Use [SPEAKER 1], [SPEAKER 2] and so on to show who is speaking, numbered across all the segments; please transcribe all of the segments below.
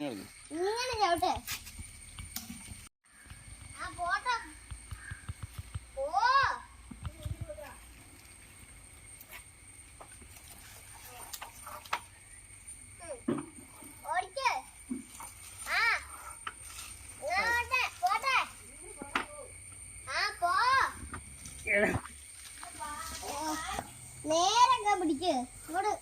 [SPEAKER 1] ഇങ്ങനെ ചവിട്ടെ. ആ പോട്ടെ. ഓ ഓടിക്ക്. ആ ഇങ്ങോട്ട് പോട്ടെ. ആ പോ. നേരൊക്കെ പിടിക്ക്. ഇങ്ങോട്ട്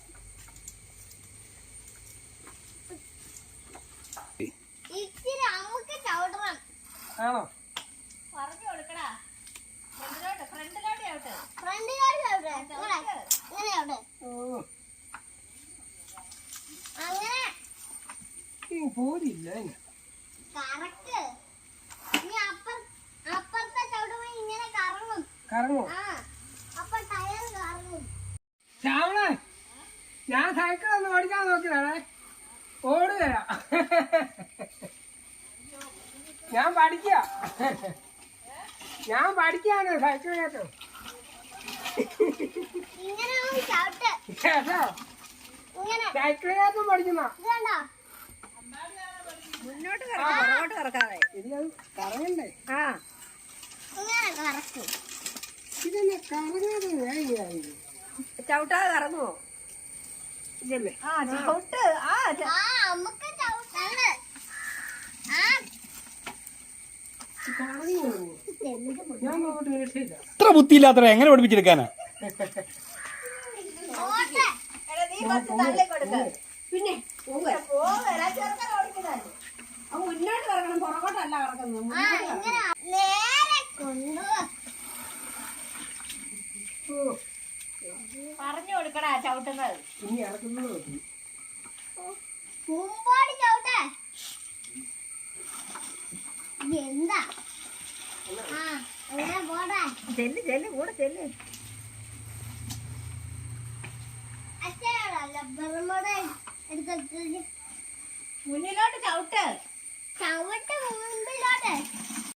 [SPEAKER 1] ഇച്ചിരി അമ്മക്ക് ചവിടണം.
[SPEAKER 2] ആണോ?
[SPEAKER 3] പറഞ്ഞു കൊടുക്കടാ. ഫ്രണ്ടിലോട്ട് ചവിട്ട്.
[SPEAKER 1] ഫ്രണ്ടിലോട്ട് ചവിട്ടെ. ഇങ്ങനെ ചവിട്ടെ. അങ്ങനെ
[SPEAKER 2] പോരില്ല
[SPEAKER 1] കറക്റ്റ്. നീ അപ്പുറത്തെ ചവിടുമ്പോ ഇങ്ങനെ കറങ്ങും.
[SPEAKER 2] കറങ്ങോ?
[SPEAKER 1] ആ അപ്പൊ ടയർ കറങ്ങും.
[SPEAKER 2] ശ്യാമളെ, ഞാൻ സൈക്കിൾ ഒന്ന് ഓടിക്കാൻ നോക്കിയതാണേ. ഓടുകയാ. ഞാൻ പഠിക്കാണ് സൈക്കിൾ കേട്ടോ.
[SPEAKER 1] ഇങ്ങനെ ചവിട്ട്.
[SPEAKER 2] കേട്ടോ,
[SPEAKER 1] ഇങ്ങനെ
[SPEAKER 2] സൈക്കിൾ കയറ്റം പഠിക്കുന്ന
[SPEAKER 1] ഇതുണ്ടോ?
[SPEAKER 3] മുന്നോട്ട് പുറകോട്ട് കറക്കാതെ.
[SPEAKER 2] ഇതിലത് കറങ്ങണ്ടേ?
[SPEAKER 3] ആ
[SPEAKER 1] ഇങ്ങനെ കറക്കും.
[SPEAKER 2] ഇതെന്നെ കറങ്ങാതെ
[SPEAKER 3] ചവിട്ടാതെ കറങ്ങുമോ?
[SPEAKER 2] ഇതല്ലേ
[SPEAKER 3] ആ ചവിട്ട്.
[SPEAKER 1] ആ അമ്മക്ക് ചവിട്ടണ്ട്. ആ
[SPEAKER 2] കറങ്ങി. ഞാൻ നോട്ട് രക്ഷയില്ല.
[SPEAKER 4] ഇത്ര ബുദ്ധിയില്ലാത്ത എങ്ങനെ പഠിപ്പിച്ചെടുക്കാനാ?
[SPEAKER 1] പോട്ടെ.
[SPEAKER 3] എടാ, നീ കുറച്ച് തള്ളി കൊടുക്ക. പിന്നെ പോകല ചെറുക്കൻ ഓടിക്കുന്നതല്ലേ. അവൻ മുന്നോട്ട് കറങ്ങണം, പുറകോട്ടല്ല കറക്കുന്നത്.
[SPEAKER 1] ആ ഇങ്ങനെ നേരെ കൊണ്ടുപോ.
[SPEAKER 3] പറഞ്ഞു കൊടുക്കടാ ചവിട്ടുന്നത്.
[SPEAKER 2] ഇനി ഇറക്കുന്നത് നോക്കി.
[SPEAKER 1] മുമ്പോട്ട് ചവിട്ടെ. എന്താ? ആ അങ്ങനെ പോട്ടെ.
[SPEAKER 3] ചെല്ല് കൂടെ ചെല്ല്.
[SPEAKER 1] അച്ഛനോടല്ല ബെറുമ്പോടെ എടുത്തിട്ട്
[SPEAKER 3] മുന്നിലോട്ട് ചവിട്ട്.
[SPEAKER 1] ചവിട്ട് മുമ്പിലോട്ട്.